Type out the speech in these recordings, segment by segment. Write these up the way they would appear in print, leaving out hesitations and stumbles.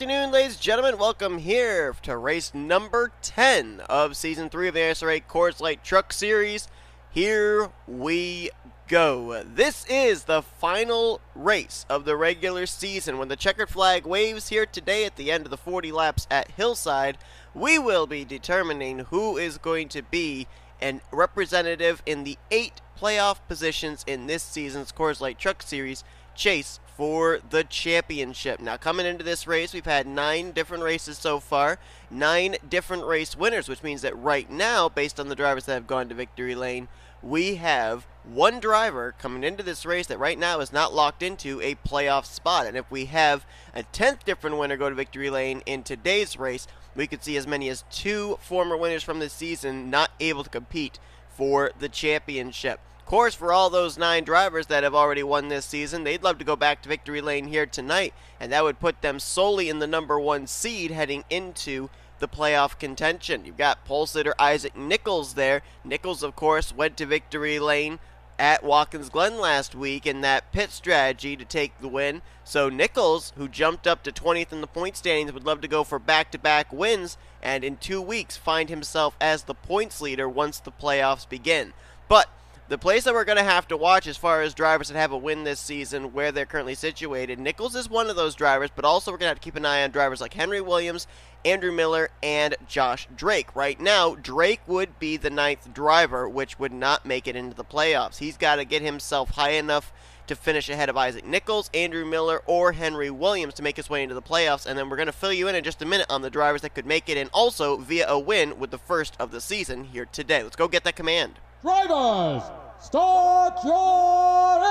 afternoon, ladies and gentlemen. Welcome here to race number 10 of Season 3 of the NNSCRA Coors Light Truck Series. Here we go. This is the final race of the regular season. When the checkered flag waves here today at the end of the 40 laps at Hillside, we will be determining who is going to be an representative in the 8 playoff positions in this season's Coors Light Truck Series chase for the championship. Now, coming into this race, we've had 9 different races so far, 9 different race winners, which means that right now, based on the drivers that have gone to victory lane, we have one driver coming into this race that right now is not locked into a playoff spot. And if we have a 10th different winner go to victory lane in today's race, we could see as many as 2 former winners from this season not able to compete for the championship. Of course, for all those 9 drivers that have already won this season, they'd love to go back to victory lane here tonight, and that would put them solely in the number 1 seed heading into the playoff contention. You've got pole sitter Isaac Nicholls there. Nicholls, of course, went to victory lane at Watkins Glen last week in that pit strategy to take the win. So Nicholls, who jumped up to 20th in the point standings, would love to go for back-to-back wins and in 2 weeks find himself as the points leader once the playoffs begin. But the place that we're going to have to watch as far as drivers that have a win this season, where they're currently situated, Nicholls is one of those drivers, but also we're going to have to keep an eye on drivers like Henry Williams, Andrew Miller, and Josh Drake. Right now, Drake would be the 9th driver, which would not make it into the playoffs. He's got to get himself high enough to finish ahead of Isaac Nicholls, Andrew Miller, or Henry Williams to make his way into the playoffs, and then we're going to fill you in just a minute on the drivers that could make it in also via a win with the first of the season here today. Let's go get that command. Drivers, start your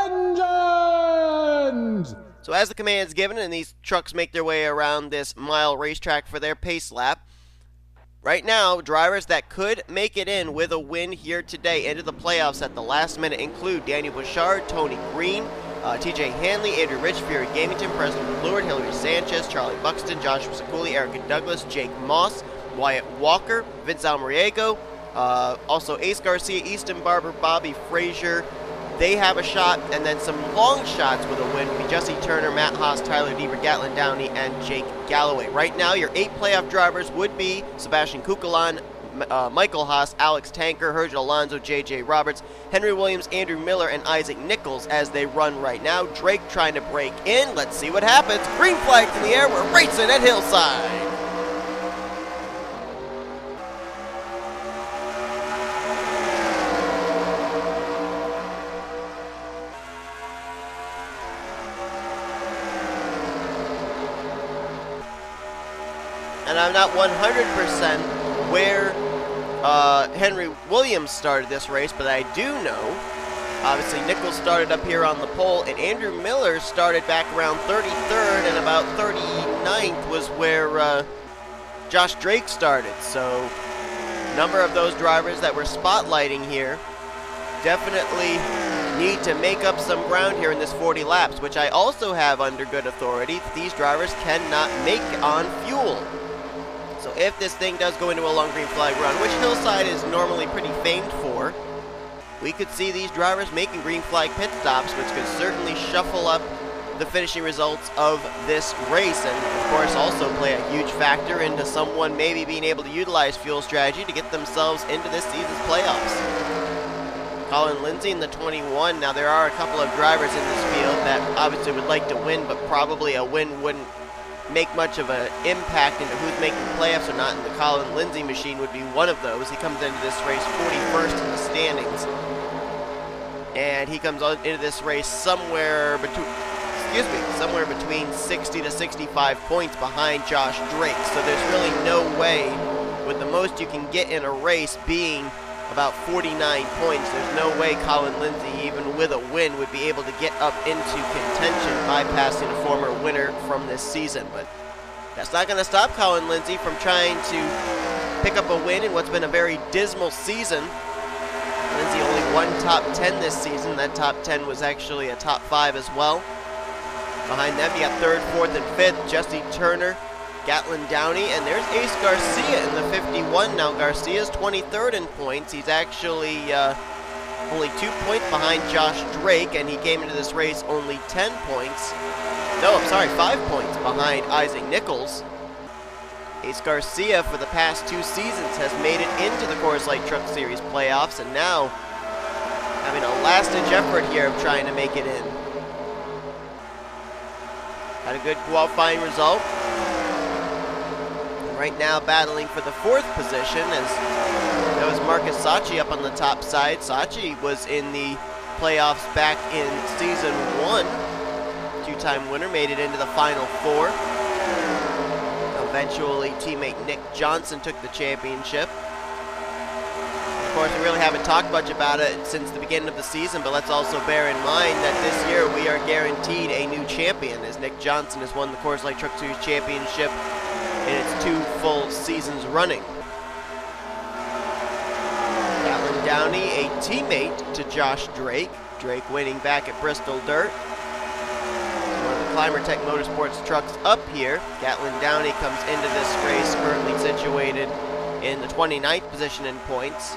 engines! So as the command is given and these trucks make their way around this mile racetrack for their pace lap, right now, drivers that could make it in with a win here today into the playoffs at the last minute include D Bouchard, Tony Green, T Handley, Andrew Richfield, Gamington, Preston Plourd, H Sanchez, Charlie Buxton, Joshua Ciculli, Erica Douglas, Jake Moss, Wyatt Walker, V Almariego, also Ace Garcia, Easton Barber, B Fraser. They have a shot, and then some long shots with a win would be Jesse Turner, Matt Haas, Tyler Deaver, Gatlin Downey, and J Galloway. Right now, your 8 playoff drivers would be Sebastian Cucalon, Michael Haas, Alex Tanker, H Alonso, J Roberts, Henry Williams, Andrew Miller, and Isaac Nicholls as they run right now. Drake trying to break in. Let's see what happens. Green flags in the air. We're racing at Hillside. And I'm not 100% where Henry Williams started this race, but I do know, obviously, Nicholls started up here on the pole, and Andrew Miller started back around 33rd, and about 39th was where Josh Drake started. So, a number of those drivers that we're spotlighting here definitely need to make up some ground here in this 40 laps, which I also have under good authority. These drivers cannot make on fuel. So if this thing does go into a long green flag run, which Hillside is normally pretty famed for, we could see these drivers making green flag pit stops, which could certainly shuffle up the finishing results of this race, and of course also play a huge factor into someone maybe being able to utilize fuel strategy to get themselves into this season's playoffs. Colin Lindsay in the 21. Now there are a couple of drivers in this field that obviously would like to win, but probably a win wouldn't make much of an impact into who's making playoffs or not, and the Colin Lindsay machine would be one of those. He comes into this race 41st in the standings, and he comes into this race somewhere between 60 to 65 points behind Josh Drake. So there's really no way, with the most you can get in a race being about 49 points, there's no way Colin Lindsay, even with a win, would be able to get up into contention, bypassing a former winner from this season. But that's not going to stop Colin Lindsay from trying to pick up a win in what's been a very dismal season. Lindsay only one top 10 this season. That top 10 was actually a top 5 as well. Behind them, you got 3rd, 4th, and 5th, Jesse Turner, Gatlin Downey, and there's Ace Garcia in the 51. Now Garcia's 23rd in points. He's actually only 2 points behind Josh Drake, and he came into this race only 10 points. No, I'm sorry, 5 points behind Isaac Nicholls. A Garcia, for the past 2 seasons, has made it into the Coors Light Truck Series playoffs, and now having a last-ditch effort here of trying to make it in. Had a good qualifying result. And right now battling for the 4th position, as that was Marcus Saatchi up on the top side. Saatchi was in the playoffs back in season 1. 2-time winner, made it into the final 4. Eventually, teammate Nick Johnson took the championship. Of course, we really haven't talked much about it since the beginning of the season, but let's also bear in mind that this year we are guaranteed a new champion, as Nick Johnson has won the Coors Light Truck Series championship in its 2 full seasons running. Gatlin Downey, a teammate to Josh Drake. Drake winning back at Bristol Dirt. Climatek Motorsports trucks up here. Gatlin Downey comes into this race currently situated in the 29th position in points.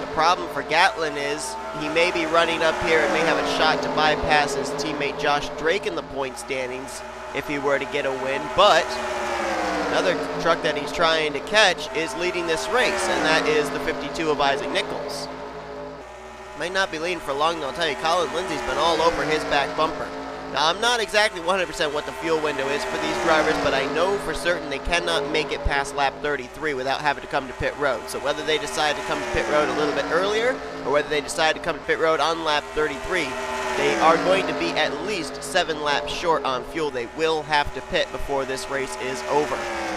The problem for Gatlin is he may be running up here and may have a shot to bypass his teammate Josh Drake in the point standings if he were to get a win, but another truck that he's trying to catch is leading this race, and that is the 52 of Isaac Nicholls. Might not be leading for long, though. I'll tell you, Colin Lindsay's been all over his back bumper. Now, I'm not exactly 100% what the fuel window is for these drivers, but I know for certain they cannot make it past lap 33 without having to come to pit road. So whether they decide to come to pit road a little bit earlier, or whether they decide to come to pit road on lap 33, they are going to be at least 7 laps short on fuel. They will have to pit before this race is over.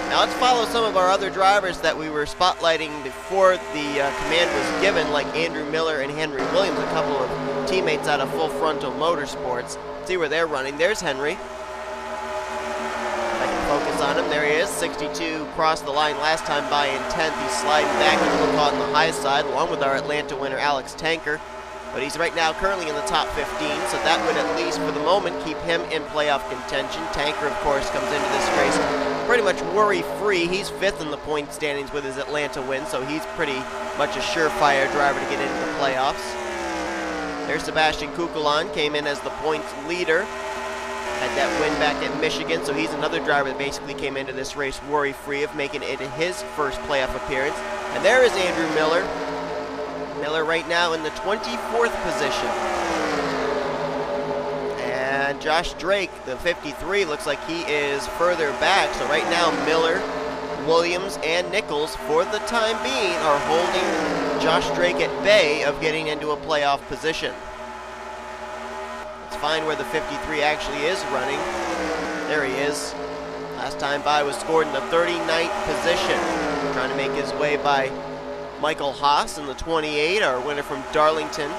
Now let's follow some of our other drivers that we were spotlighting before the command was given, like Andrew Miller and Henry Williams, a couple of teammates out of Full Frontal Motorsports. See where they're running. There's Henry. I can focus on him. There he is. 62 crossed the line last time by in 10th. He's sliding back a little caught on the high side, along with our Atlanta winner Alex Tanker. But he's right now currently in the top 15, so that would at least for the moment keep him in playoff contention. Tanker, of course, comes into this race pretty much worry-free. He's 5th in the point standings with his Atlanta win, so he's pretty much a surefire driver to get into the playoffs. There's Sebastian Cucalon, came in as the points leader. Had that win back at Michigan, so he's another driver that basically came into this race worry-free of making it his first playoff appearance. And there is Andrew Miller. Miller right now in the 24th position. And Josh Drake, the 53, looks like he is further back. So right now Miller, Williams, and Nicholls, for the time being, are holding Josh Drake at bay of getting into a playoff position. Let's find where the 53 actually is running. There he is. Last time by was scored in the 39th position. Trying to make his way by Michael Haas in the 28, our winner from Darlington.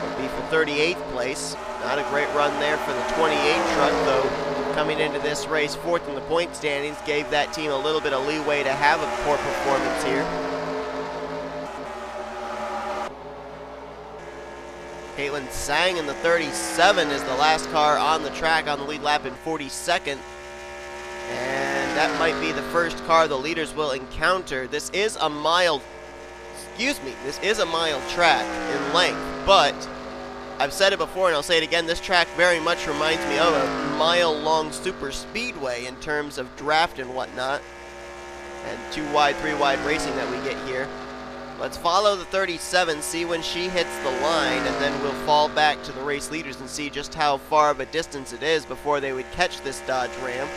Would be for 38th place. Not a great run there for the 28 truck, though. Coming into this race 4th in the point standings, gave that team a little bit of leeway to have a poor performance here. Caitlin Sang in the 37 is the last car on the track on the lead lap in 42nd. And that might be the first car the leaders will encounter. This is a mile track in length, but I've said it before and I'll say it again, this track very much reminds me of a mile-long super speedway in terms of draft and whatnot, and 2-wide, 3-wide racing that we get here. Let's follow the 37, see when she hits the line, and then we'll fall back to the race leaders and see just how far of a distance it is before they would catch this Dodge Ram.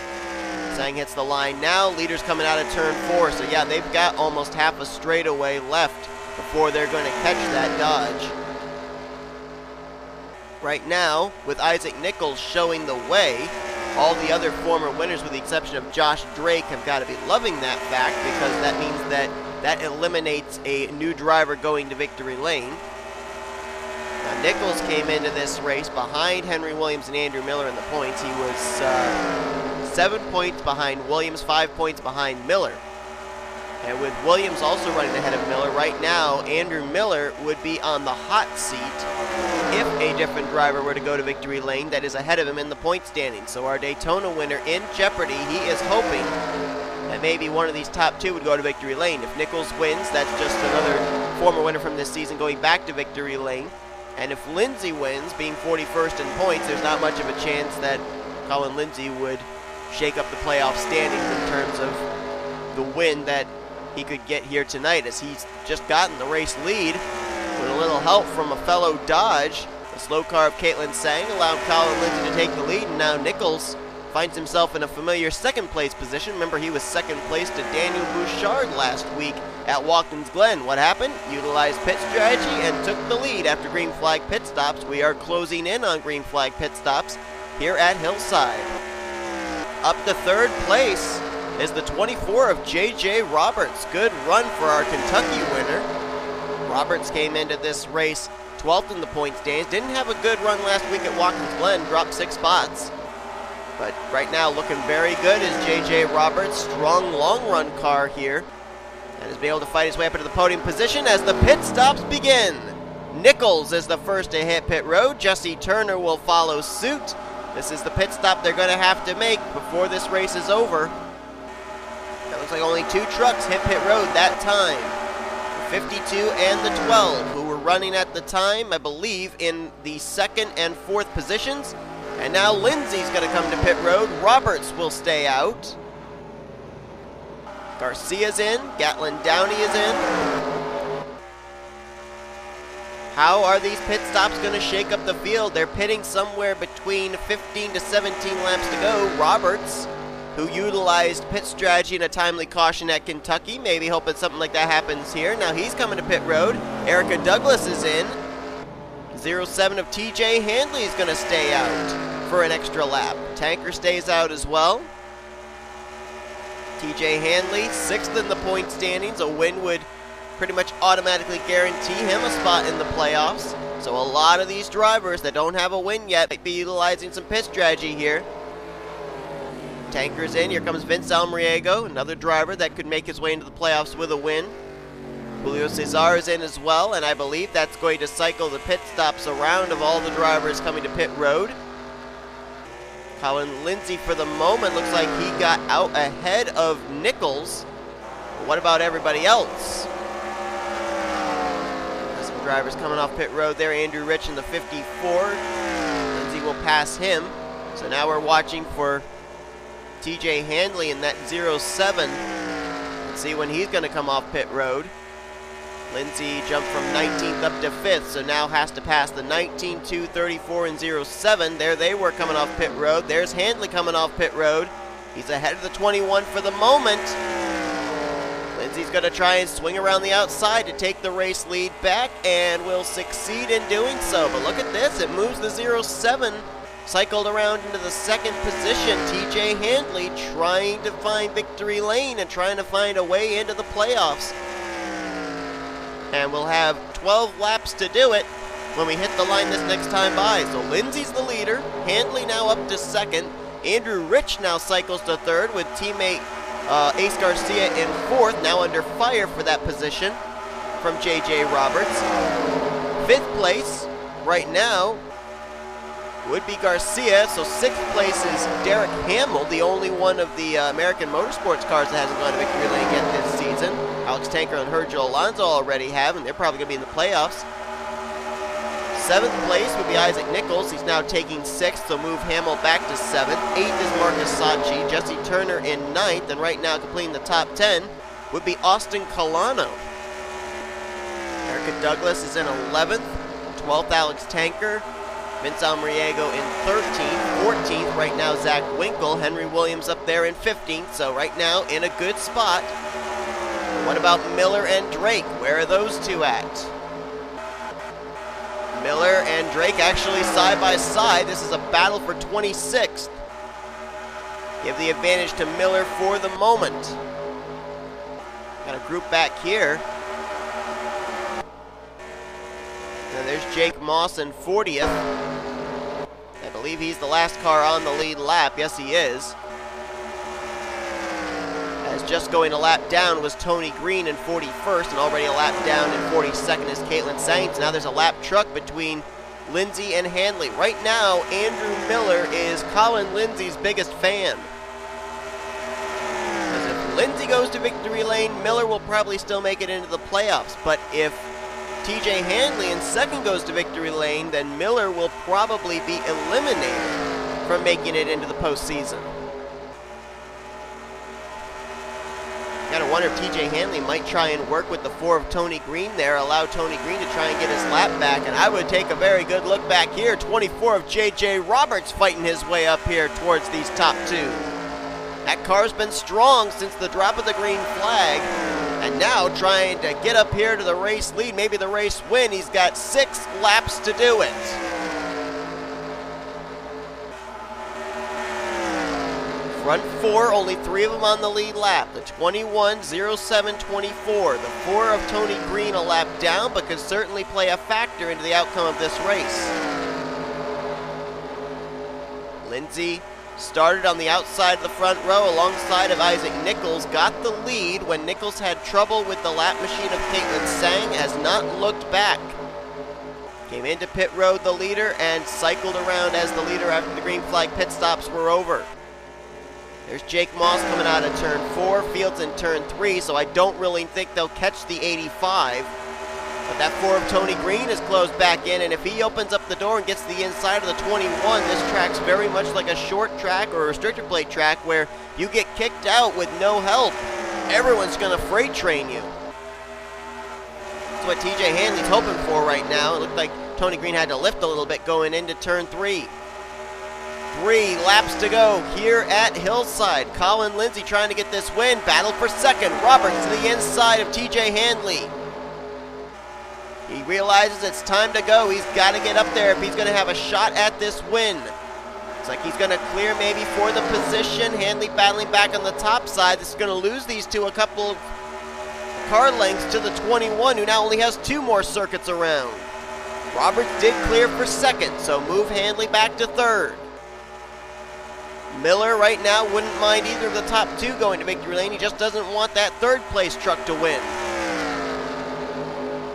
Sang hits the line now, leaders coming out of turn 4, so yeah, they've got almost half a straightaway left before they're going to catch that Dodge. Right now, with Isaac Nicholls showing the way, all the other former winners, with the exception of Josh Drake, have got to be loving that fact, because that means that eliminates a new driver going to victory lane. Now, Nicholls came into this race behind Henry Williams and Andrew Miller in the points. He was 7 points behind Williams, 5 points behind Miller. And with Williams also running ahead of Miller, right now Andrew Miller would be on the hot seat if a different driver were to go to victory lane that is ahead of him in the point standings. So our Daytona winner in jeopardy. He is hoping that maybe one of these top 2 would go to victory lane. If Nicholls wins, that's just another former winner from this season going back to victory lane. And if Lindsay wins, being 41st in points, there's not much of a chance that Colin Lindsay would shake up the playoff standings in terms of the win that he could get here tonight, as he's just gotten the race lead with a little help from a fellow Dodge. The slow car of Caitlin Sang allowed Colin Lindsay to take the lead, and now Nicholls finds himself in a familiar second place position. Remember, he was second place to Daniel Bouchard last week at Watkins Glen. What happened? Utilized pit strategy and took the lead after green flag pit stops. We are closing in on green flag pit stops here at Hillside. Up to third place is the 24 of J.J. Roberts. Good run for our Kentucky winner. Roberts came into this race 12th in the point standings. Didn't have a good run last week at Watkins Glen, dropped 6 spots. But right now looking very good is J.J. Roberts. Strong long run car here. And has been able to fight his way up into the podium position as the pit stops begin. Nicholls is the first to hit pit road. Jesse Turner will follow suit. This is the pit stop they're going to have to make before this race is over. It looks like only 2 trucks hit pit road that time. The 52 and the 12, who were running at the time, I believe, in the 2nd and 4th positions. And now Lindsay's going to come to pit road. Roberts will stay out. Garcia's in. Gatlin Downey is in. How are these pit stops going to shake up the field? They're pitting somewhere between 15 to 17 laps to go. Roberts, who utilized pit strategy and a timely caution at Kentucky, maybe hoping something like that happens here. Now he's coming to pit road. Erica Douglas is in. 07 of TJ Handley is going to stay out for an extra lap. Tanker stays out as well. TJ Handley, 6th in the point standings. A win would pretty much automatically guarantee him a spot in the playoffs. So a lot of these drivers that don't have a win yet might be utilizing some pit strategy here. Tanker's in. Here comes Vince Almariego, another driver that could make his way into the playoffs with a win. Julio Cesar is in as well, and I believe that's going to cycle the pit stops around of all the drivers coming to pit road. Colin Lindsay, for the moment, looks like he got out ahead of Nicholls. But what about everybody else? There's some drivers coming off pit road there. Andrew Rich in the 54. Lindsay will pass him. So now we're watching for TJ Handley in that 07. Let's see when he's going to come off pit road. Lindsay jumped from 19th up to 5th, so now has to pass the 19, 2, 34, and 07. There they were coming off pit road. There's Handley coming off pit road. He's ahead of the 21 for the moment. Lindsay's going to try and swing around the outside to take the race lead back, and will succeed in doing so. But look at this. It moves the 07, cycled around into the 2nd position. TJ Handley trying to find victory lane and trying to find a way into the playoffs. And we'll have 12 laps to do it when we hit the line this next time by. So Lindsay's the leader. Handley now up to 2nd. Andrew Rich now cycles to 3rd with teammate Ace Garcia in 4th. Now under fire for that position from J.J. Roberts. 5th place right now would be Garcia. So 6th place is Derek Hamill, the only one of the American Motorsports cars that hasn't gone to victory lane yet this season. Alex Tanker and Hergio Alonso already have, and they're probably going to be in the playoffs. 7th place would be Isaac Nicholls. He's now taking 6th, so move Hamill back to 7th. 8th is Marcus Saatchi. Jesse Turner in 9th, and right now completing the top 10 would be Austin Colano. Erica Douglas is in 11th. 12th, Alex Tanker. Vince Almariego in 13th. 14th, right now, Z Winkle. Henry Williams up there in 15th, so right now in a good spot. What about Miller and Drake? Where are those two at? Miller and Drake actually side by side. This is a battle for 26th. Give the advantage to Miller for the moment. Got a group back here. And there's Jake Moss in 40th. I believe he's the last car on the lead lap. Yes, he is. As just going a lap down was Tony Green in 41st, and already a lap down in 42nd is Caitlin Sainz. Now there's a lap truck between Lindsay and Handley. Right now, Andrew Miller is Colin Lindsay's biggest fan. Because if Lindsay goes to victory lane, Miller will probably still make it into the playoffs. But if TJ Handley in second goes to victory lane, then Miller will probably be eliminated from making it into the postseason. Gotta wonder if TJ Handley might try and work with the 4 of Tony Green there, allow Tony Green to try and get his lap back, and I would take a very good look back here. 24 of JJ Roberts fighting his way up here towards these top 2. That car's been strong since the drop of the green flag, and now trying to get up here to the race lead, maybe the race win. He's got 6 laps to do it. Front 4, only 3 of them on the lead lap. The 21, 07, 24. The 4 of Tony Green a lap down, but could certainly play a factor into the outcome of this race. Lindsay started on the outside of the front row alongside of Isaac Nicholls, got the lead when Nicholls had trouble with the lap machine of Caitlin Sang, has not looked back. Came into pit road the leader and cycled around as the leader after the green flag pit stops were over. There's Jake Moss coming out of turn 4, Fields in turn 3, so I don't really think they'll catch the 85. But that 4 of Tony Green is closed back in, and if he opens up the door and gets to the inside of the 21, this track's very much like a short track or a restrictor plate track where you get kicked out with no help. Everyone's going to freight train you. That's what TJ Handley's hoping for right now. It looked like Tony Green had to lift a little bit going into turn 3. 3 laps to go here at Hillside. Colin Lindsay trying to get this win. Battle for second. Roberts to the inside of TJ Handley. He realizes it's time to go. He's got to get up there if he's going to have a shot at this win. Looks like he's going to clear maybe for the position. Handley battling back on the top side. This is going to lose these 2 a couple of car lengths to the 21, who now only has 2 more circuits around. Roberts did clear for second, so move Handley back to third. Miller right now wouldn't mind either of the top 2 going to victory lane. He just doesn't want that third place truck to win.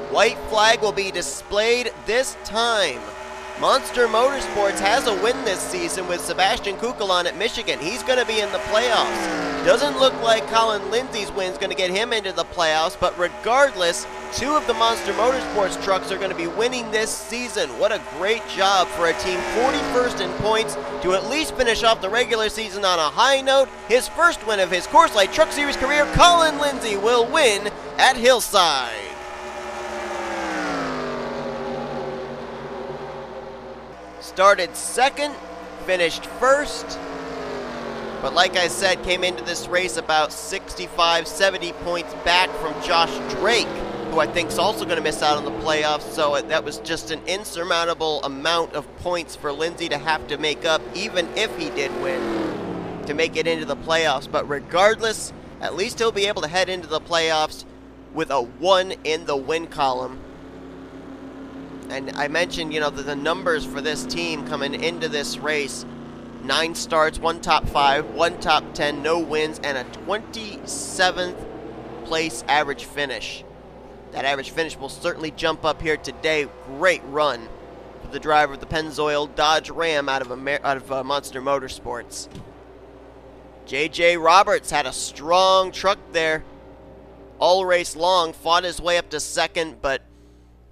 White flag will be displayed this time. Monster Motorsports has a win this season with Sebastian Cucalon at Michigan. He's going to be in the playoffs. Doesn't look like Colin Lindsay's win is going to get him into the playoffs, but regardless, 2 of the Monster Motorsports trucks are going to be winning this season. What a great job for a team 41st in points to at least finish off the regular season on a high note. His first win of his Coors Light Truck Series career, Colin Lindsay will win at Hillside. Started second, finished first, but like I said, came into this race about 65, 70 points back from Josh Drake, who I think is also going to miss out on the playoffs, so that was just an insurmountable amount of points for Lindsay to have to make up, even if he did win, to make it into the playoffs. But regardless, at least he'll be able to head into the playoffs with a 1 in the win column. And I mentioned, the numbers for this team coming into this race. 9 starts, 1 top 5, 1 top 10, no wins, and a 27th place average finish. That average finish will certainly jump up here today. Great run for the driver of the Pennzoil Dodge Ram out of Monster Motorsports. JJ Roberts had a strong truck there all race long, fought his way up to second, but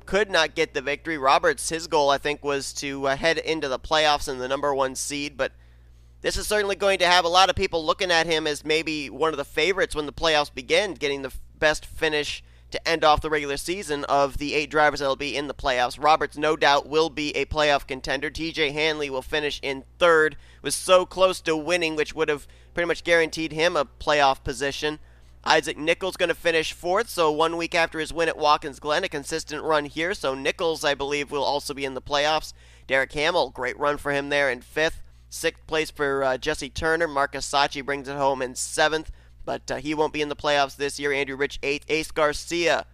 could not get the victory. Roberts, his goal, I think, was to head into the playoffs in the number 1 seed, but this is certainly going to have a lot of people looking at him as maybe one of the favorites when the playoffs begin, getting the best finish to end off the regular season of the 8 drivers that will be in the playoffs. Roberts, no doubt, will be a playoff contender. TJ Handley will finish in third, was so close to winning, which would have pretty much guaranteed him a playoff position. Isaac Nicholls going to finish 4th, so 1 week after his win at Watkins Glen, a consistent run here, so Nicholls, I believe, will also be in the playoffs. Derek Hamill, great run for him there in 5th. 6th place for Jesse Turner. M Saatchi brings it home in 7th, but he won't be in the playoffs this year. Andrew Rich 8th. A Garcia,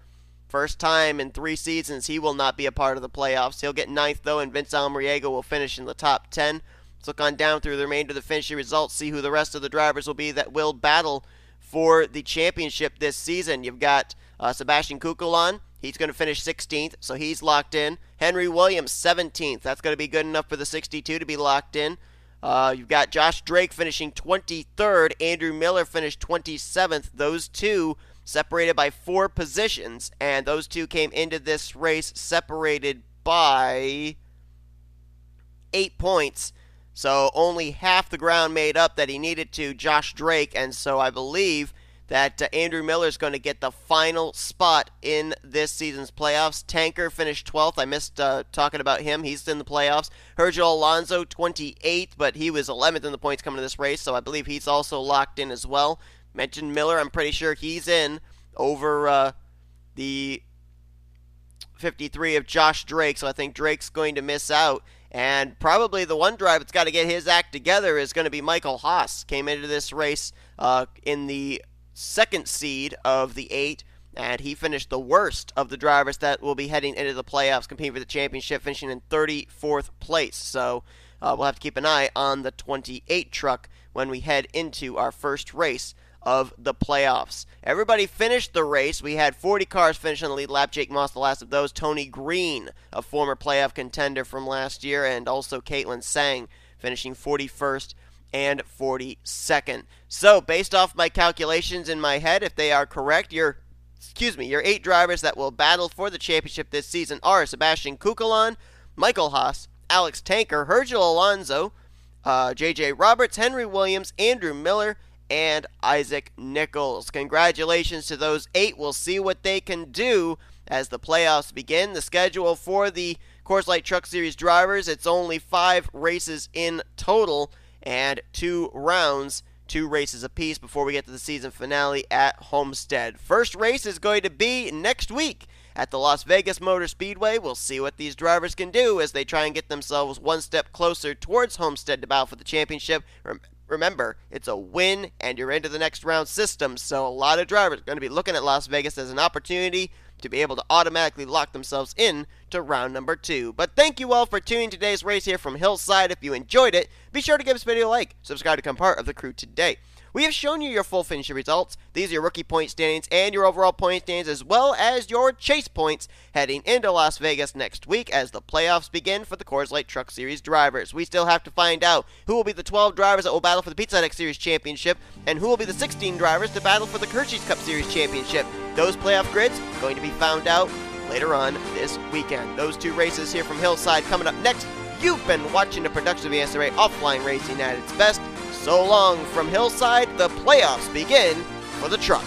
first time in 3 seasons, he will not be a part of the playoffs. He'll get 9th, though, and V Almariego will finish in the top 10. Let's look on down through the remainder of the finishing results, see who the rest of the drivers will be that will battle for the championship this season. You've got Sebastian Cucalon. He's going to finish 16th, so he's locked in. Henry Williams, 17th. That's going to be good enough for the 62 to be locked in. You've got Josh Drake finishing 23rd. Andrew Miller finished 27th. Those 2 separated by 4 positions, and those two came into this race separated by 8 points. So only half the ground made up that he needed to Josh Drake, and so I believe that Andrew Miller is going to get the final spot in this season's playoffs. Tanker finished 12th. I missed talking about him. He's in the playoffs. H Alonso 28th, but he was 11th in the points coming to this race, so I believe he's also locked in as well. Mentioned Miller. I'm pretty sure he's in over the 53 of Josh Drake, so I think Drake's going to miss out. And probably the one driver that's got to get his act together is going to be Michael Haas. Came into this race in the second seed of the 8, and he finished the worst of the drivers that will be heading into the playoffs, competing for the championship, finishing in 34th place. So we'll have to keep an eye on the 28 truck when we head into our first race of the playoffs. Everybody finished the race. We had 40 cars finish on the lead lap. Jake Moss, the last of those. Tony Green, a former playoff contender from last year, and also Caitlin Sang, finishing 41st and 42nd. So, based off my calculations in my head, if they are correct, your 8 drivers that will battle for the championship this season are Sebastian Cucalon, Michael Haas, Alex Tanker, H Alonso, JJ Roberts, Henry Williams, Andrew Miller, and Isaac Nicholls. Congratulations to those 8. We'll see what they can do as the playoffs begin. The schedule for the Coors Light Truck Series drivers, it's only 5 races in total, and 2 rounds, 2 races apiece before we get to the season finale at Homestead. First race is going to be next week at the Las Vegas Motor Speedway. We'll see what these drivers can do as they try and get themselves one step closer towards Homestead to battle for the championship. Remember, it's a win and you're into the next round system, so a lot of drivers are going to be looking at Las Vegas as an opportunity to be able to automatically lock themselves in to round number 2. But thank you all for tuning today's race here from Hillside. If you enjoyed it, be sure to give this video a like, subscribe to become part of the crew today. We have shown you your full finisher results. These are your rookie point standings and your overall point standings, as well as your chase points heading into Las Vegas next week as the playoffs begin for the Coors Light Truck Series drivers. We still have to find out who will be the 12 drivers that will battle for the Pizza Hut Series Championship and who will be the 16 drivers to battle for the Hershey's Cup Series Championship. Those playoff grids going to be found out later on this weekend. Those 2 races here from Hillside coming up next. You've been watching a production of the NNSCRA Offline Racing at its best. So long from Hillside, the playoffs begin for the truck.